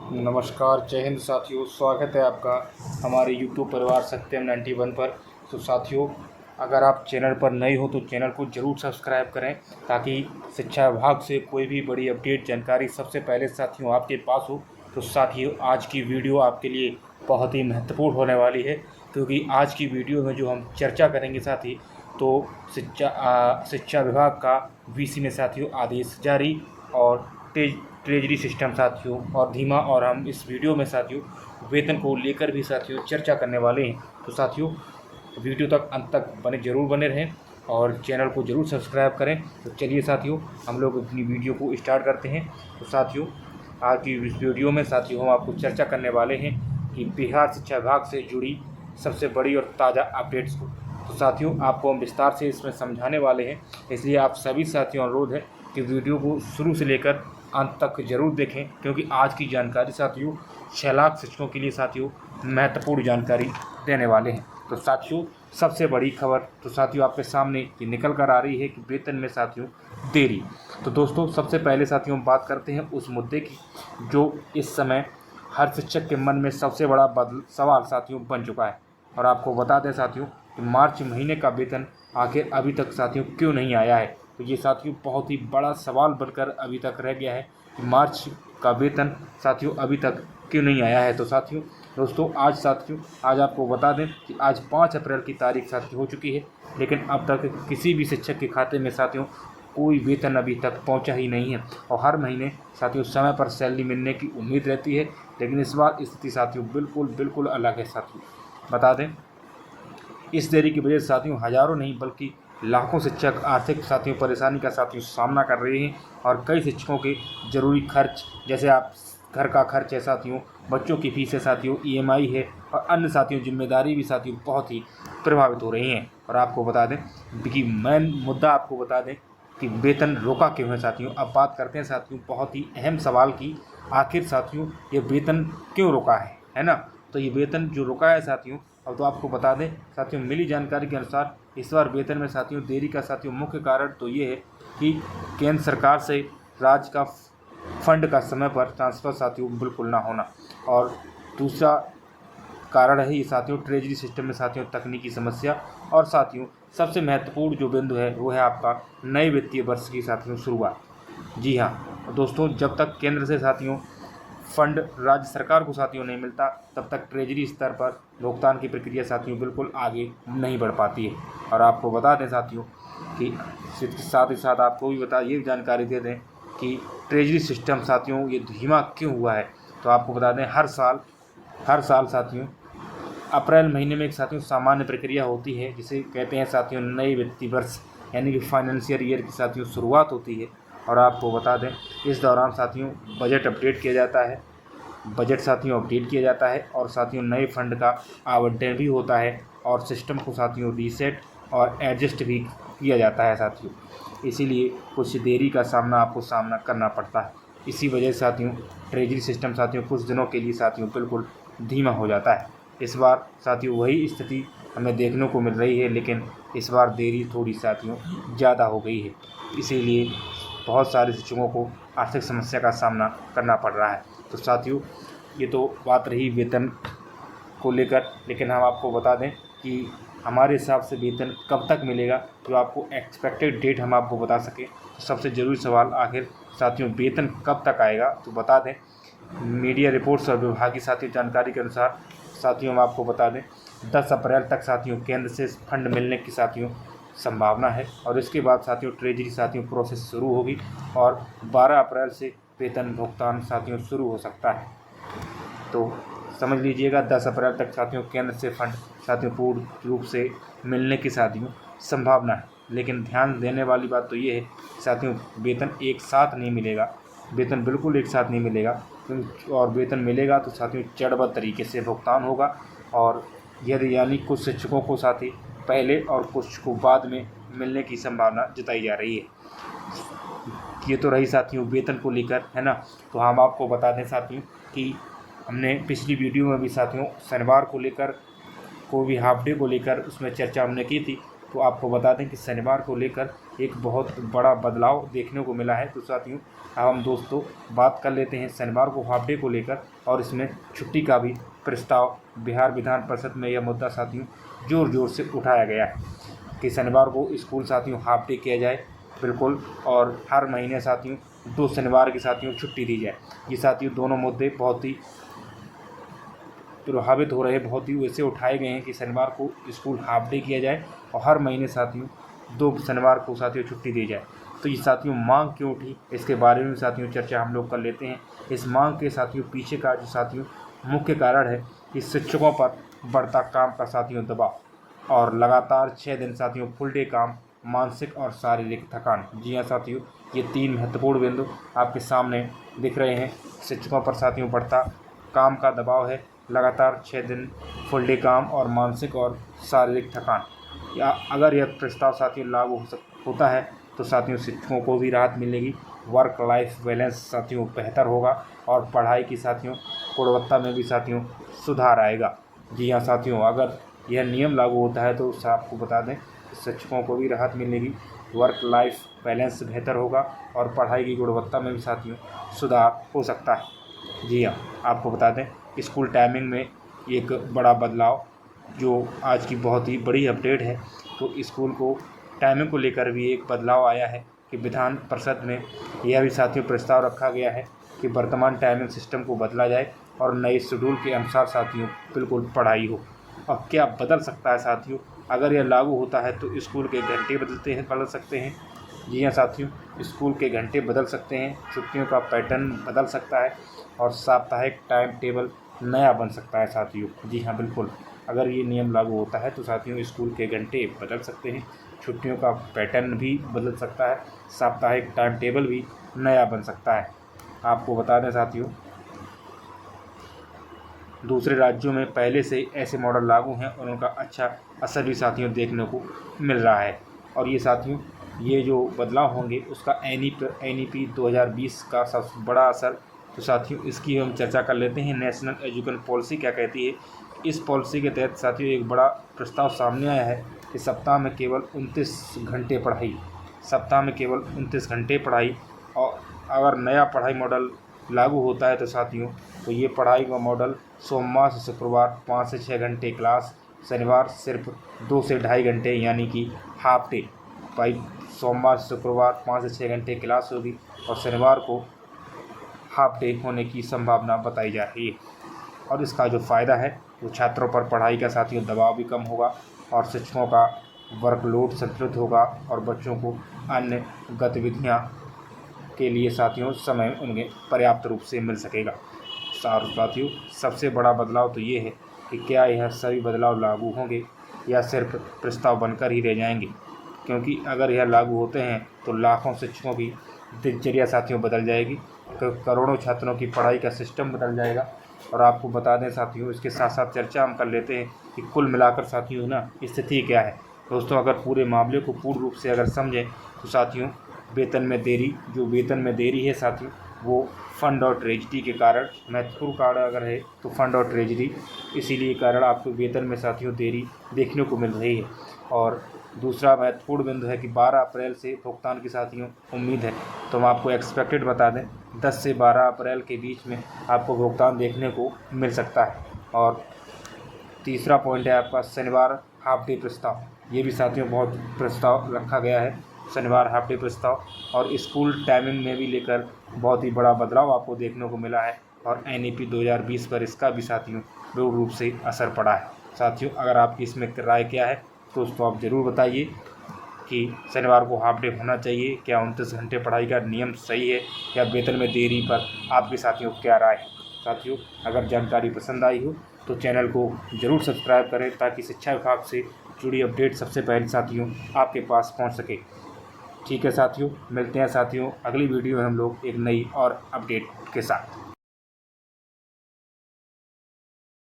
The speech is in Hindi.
नमस्कार, जय हिंद साथियों। स्वागत है आपका हमारे यूट्यूब परिवार सत्यम 91 पर। तो साथियों, अगर आप चैनल पर नए हो तो चैनल को ज़रूर सब्सक्राइब करें ताकि शिक्षा विभाग से कोई भी बड़ी अपडेट जानकारी सबसे पहले साथियों आपके पास हो। तो साथियों, आज की वीडियो आपके लिए बहुत ही महत्वपूर्ण होने वाली है, क्योंकि आज की वीडियो में जो हम चर्चा करेंगे साथी, तो शिक्षा विभाग का वीसी में साथियों आदेश जारी और ट्रेजरी सिस्टम साथियों और धीमा, और हम इस वीडियो में साथियों वेतन को लेकर भी साथियों चर्चा करने वाले हैं। तो साथियों, वीडियो तक अंत तक जरूर बने रहें और चैनल को ज़रूर सब्सक्राइब करें। तो चलिए साथियों, हम लोग अपनी वीडियो को स्टार्ट करते हैं। तो साथियों, आज की इस वीडियो में साथियों हम आपको चर्चा करने वाले हैं कि बिहार शिक्षा विभाग से जुड़ी सबसे बड़ी और ताज़ा अपडेट्स को। तो साथियों, आपको हम विस्तार से इसमें समझाने वाले हैं, इसलिए आप सभी साथियों अनुरोध है कि वीडियो को शुरू से लेकर अंत तक जरूर देखें, क्योंकि आज की जानकारी साथियों 6 लाख शिक्षकों के लिए साथियों महत्वपूर्ण जानकारी देने वाले हैं। तो साथियों, सबसे बड़ी खबर तो साथियों आपके सामने ये निकल कर आ रही है कि वेतन में साथियों देरी। तो दोस्तों, सबसे पहले साथियों बात करते हैं उस मुद्दे की जो इस समय हर शिक्षक के मन में सबसे बड़ा सवाल साथियों बन चुका है। और आपको बता दें साथियों कि मार्च महीने का वेतन आखिर अभी तक साथियों क्यों नहीं आया है। तो ये साथियों बहुत ही बड़ा सवाल बनकर अभी तक रह गया है कि मार्च का वेतन साथियों अभी तक क्यों नहीं आया है। तो साथियों दोस्तों, आज आपको बता दें कि आज 5 अप्रैल की तारीख साथियों हो चुकी है, लेकिन अब तक किसी भी शिक्षक के खाते में साथियों कोई वेतन अभी तक पहुंचा ही नहीं है। और हर महीने साथियों समय पर सैलरी मिलने की उम्मीद रहती है, लेकिन इस बार स्थिति साथियों बिल्कुल अलग है। साथियों बता दें, इस देरी की वजह से साथियों हज़ारों नहीं बल्कि लाखों शिक्षक आर्थिक साथियों परेशानी का साथियों सामना कर रहे हैं। और कई शिक्षकों के ज़रूरी खर्च, जैसे आप घर का खर्च है साथियों, बच्चों की फीस है साथियों, ईएमआई है और अन्य साथियों जिम्मेदारी भी साथियों बहुत ही प्रभावित हो रही हैं। और आपको बता दें कि मेन मुद्दा आपको बता दें कि वेतन रोका क्यों है साथियों। अब बात करते हैं साथियों बहुत ही अहम सवाल की, आखिर साथियों ये वेतन क्यों रोका है ना। तो ये वेतन जो रुका है साथियों, अब तो आपको बता दें साथियों मिली जानकारी के अनुसार इस बार वेतन में साथियों देरी का साथियों मुख्य कारण तो ये है कि केंद्र सरकार से राज्य का फंड का समय पर ट्रांसफ़र साथियों बिल्कुल ना होना, और दूसरा कारण है ये साथियों ट्रेजरी सिस्टम में साथियों तकनीकी समस्या। और साथियों सबसे महत्वपूर्ण जो बिंदु है वो है आपका नए वित्तीय वर्ष की साथियों शुरुआत। जी हाँ दोस्तों, जब तक केंद्र से साथियों फंड राज्य सरकार को साथियों नहीं मिलता, तब तक ट्रेजरी स्तर पर भुगतान की प्रक्रिया साथियों बिल्कुल आगे नहीं बढ़ पाती है। और आपको बता दें साथियों कि साथ ही साथ आपको भी ये जानकारी दे दें कि ट्रेजरी सिस्टम साथियों ये धीमा क्यों हुआ है। तो आपको बता दें हर साल साथियों अप्रैल महीने में एक साथियों सामान्य प्रक्रिया होती है, जिसे कहते हैं साथियों नए वित्तीय वर्ष, यानी कि फाइनेंशियल ईयर की साथियों शुरुआत होती है। और आपको बता दें इस दौरान साथियों बजट अपडेट किया जाता है, और साथियों नए फंड का आवंटन भी होता है और सिस्टम को साथियों रीसेट और एडजस्ट भी किया जाता है साथियों। इसीलिए कुछ देरी का आपको सामना करना पड़ता है। इसी वजह से साथियों ट्रेजरी सिस्टम साथियों कुछ दिनों के लिए साथियों बिल्कुल धीमा हो जाता है। इस बार साथियों वही स्थिति हमें देखने को मिल रही है, लेकिन इस बार देरी थोड़ी साथियों ज़्यादा हो गई है। इसीलिए बहुत सारे शिक्षकों को आर्थिक समस्या का सामना करना पड़ रहा है। तो साथियों ये तो बात रही वेतन को लेकर, लेकिन हम आपको बता दें कि हमारे हिसाब से वेतन कब तक मिलेगा, जो आपको एक्सपेक्टेड डेट हम आपको बता सकें। तो सबसे ज़रूरी सवाल आखिर साथियों वेतन कब तक आएगा। तो बता दें मीडिया रिपोर्ट्स और विभागीय साथियों जानकारी के अनुसार साथियों हम आपको बता दें 10 अप्रैल तक साथियों केंद्र से फंड मिलने की साथियों संभावना है। और इसके बाद साथियों ट्रेजरी साथियों प्रोसेस शुरू होगी और 12 अप्रैल से वेतन भुगतान साथियों शुरू हो सकता है। तो समझ लीजिएगा 10 अप्रैल तक साथियों केंद्र से फंड साथियों पूर्ण रूप से मिलने की साथियों संभावना है। लेकिन ध्यान देने वाली बात तो ये है साथियों वेतन एक साथ नहीं मिलेगा, वेतन बिल्कुल एक साथ नहीं मिलेगा। और वेतन मिलेगा तो साथियों चरणबद्ध तरीके से भुगतान होगा, और यदि यानी कुछ शिक्षकों को साथी पहले और कुछ को बाद में मिलने की संभावना जताई जा रही है। ये तो रही साथियों वेतन को लेकर, है ना। तो हम आपको बता दें साथियों कि हमने पिछली वीडियो में भी साथियों शनिवार को लेकर, को भी हाफ डे को लेकर उसमें चर्चा हमने की थी। तो आपको बता दें कि शनिवार को लेकर एक बहुत बड़ा बदलाव देखने को मिला है। तो साथियों अब हम दोस्तों बात कर लेते हैं शनिवार को हाफ डे को लेकर, और इसमें छुट्टी का भी प्रस्ताव बिहार विधान परिषद में यह मुद्दा साथियों ज़ोर ज़ोर से उठाया गया है कि शनिवार को स्कूल साथियों हाफ डे किया जाए बिल्कुल, और हर महीने साथियों 2 शनिवार की साथियों छुट्टी दी जाए। ये साथियों दोनों मुद्दे बहुत ही प्रभावित हो रहे, बहुत ही वैसे उठाए गए हैं कि शनिवार को स्कूल हाफ डे किया जाए और हर महीने साथियों 2 शनिवार को साथियों छुट्टी दी जाए। तो ये साथियों मांग क्यों उठी, इसके बारे में साथियों चर्चा हम लोग कर लेते हैं। इस मांग के साथियों पीछे का जो साथियों मुख्य कारण है कि शिक्षकों पर बढ़ता काम का साथियों दबाव, और लगातार 6 दिन साथियों फुल डे काम, मानसिक और शारीरिक थकान। जी हाँ साथियों, ये 3 महत्वपूर्ण बिंदु आपके सामने दिख रहे हैं। शिक्षकों पर साथियों बढ़ता काम का दबाव है, लगातार 6 दिन फुल डे काम और मानसिक और शारीरिक थकान। या अगर यह प्रस्ताव साथियों लागू होता है तो साथियों शिक्षकों को भी राहत मिलेगी, वर्क लाइफ बैलेंस साथियों बेहतर होगा और पढ़ाई की साथियों गुणवत्ता में भी साथियों सुधार आएगा। जी हाँ साथियों, अगर यह नियम लागू होता है तो आपको बता दें शिक्षकों को भी राहत मिलेगी, वर्क लाइफ बैलेंस बेहतर होगा और पढ़ाई की गुणवत्ता में भी साथियों सुधार हो सकता है। जी हाँ, आपको बता दें स्कूल टाइमिंग में एक बड़ा बदलाव जो आज की बहुत ही बड़ी अपडेट है। तो स्कूल को टाइमिंग को लेकर भी एक बदलाव आया है कि विधान परिषद में यह भी साथियों प्रस्ताव रखा गया है कि वर्तमान टाइमिंग सिस्टम को बदला जाए और नए शेड्यूल के अनुसार साथियों बिल्कुल पढ़ाई हो। और क्या बदल सकता है साथियों, अगर यह लागू होता है तो स्कूल के घंटे बदल सकते हैं। जी हाँ साथियों, स्कूल के घंटे बदल सकते हैं, छुट्टियों का पैटर्न बदल सकता है और साप्ताहिक टाइम टेबल नया बन सकता है साथियों। जी हाँ बिल्कुल, अगर ये नियम लागू होता है तो साथियों स्कूल के घंटे बदल सकते हैं, छुट्टियों का पैटर्न भी बदल सकता है, साप्ताहिक टाइम टेबल भी नया बन सकता है। आपको बता दें साथियों दूसरे राज्यों में पहले से ऐसे मॉडल लागू हैं और उनका अच्छा असर भी साथियों देखने को मिल रहा है। और ये साथियों ये जो बदलाव होंगे उसका NEP 2020 का सबसे बड़ा असर, तो साथियों इसकी हम चर्चा कर लेते हैं। नेशनल एजुकेशन पॉलिसी क्या कहती है। इस पॉलिसी के तहत साथियों एक बड़ा प्रस्ताव सामने आया है कि सप्ताह में केवल 29 घंटे पढ़ाई, और अगर नया पढ़ाई मॉडल लागू होता है तो साथियों तो ये पढ़ाई का मॉडल सोमवार से शुक्रवार 5 से 6 घंटे क्लास, शनिवार सिर्फ 2 से ढाई घंटे यानी कि हाफ डे। भाई सोमवार से शुक्रवार 5 से 6 घंटे क्लास होगी और शनिवार को हाफ डे होने की संभावना बताई जा रही है। और इसका जो फ़ायदा है वो छात्रों पर पढ़ाई का साथियों दबाव भी कम होगा और शिक्षकों का वर्कलोड संतुलित होगा और बच्चों को अन्य गतिविधियाँ के लिए साथियों समय उन्हें पर्याप्त रूप से मिल सकेगा। साथियों सबसे बड़ा बदलाव तो ये है कि क्या यह सभी बदलाव लागू होंगे या सिर्फ प्रस्ताव बनकर ही रह जाएंगे, क्योंकि अगर यह लागू होते हैं तो लाखों शिक्षकों की दिनचर्या साथियों बदल जाएगी, करोड़ों छात्रों की पढ़ाई का सिस्टम बदल जाएगा। और आपको बता दें साथियों इसके साथ साथ चर्चा हम कर लेते हैं कि कुल मिलाकर साथियों ना स्थिति क्या है। दोस्तों अगर पूरे मामले को पूर्ण रूप से अगर समझें तो साथियों वेतन में देरी है साथियों वो फंड और ट्रेजरी के कारण महत्वपूर्ण कारण अगर है तो फंड और ट्रेजरी, इसीलिए कारण आपको वेतन में साथियों देरी देखने को मिल रही है। और दूसरा महत्वपूर्ण बिंदु है कि 12 अप्रैल से भुगतान की साथियों उम्मीद है। तो हम आपको एक्सपेक्टेड बता दें 10 से 12 अप्रैल के बीच में आपको भुगतान देखने को मिल सकता है। और तीसरा पॉइंट है आपका शनिवार हाफ डे प्रस्ताव, ये भी साथियों बहुत प्रस्ताव रखा गया है, शनिवार हाफ डे प्रस्ताव। और स्कूल टाइमिंग में भी लेकर बहुत ही बड़ा बदलाव आपको देखने को मिला है और NEP 2020 पर इसका भी साथियों पूर्ण रूप से असर पड़ा है। साथियों अगर आपकी इसमें राय क्या है तो उसको आप ज़रूर बताइए कि शनिवार को हाफ डे होना चाहिए, क्या 29 घंटे पढ़ाई का नियम सही है, या वेतन में देरी पर आपके साथियों क्या राय है। साथियों अगर जानकारी पसंद आई हो तो चैनल को ज़रूर सब्सक्राइब करें ताकि शिक्षा विभाग से जुड़ी अपडेट सबसे पहले साथियों आपके पास पहुंच सके। ठीक है साथियों, मिलते हैं साथियों अगली वीडियो में हम लोग एक नई और अपडेट के साथ।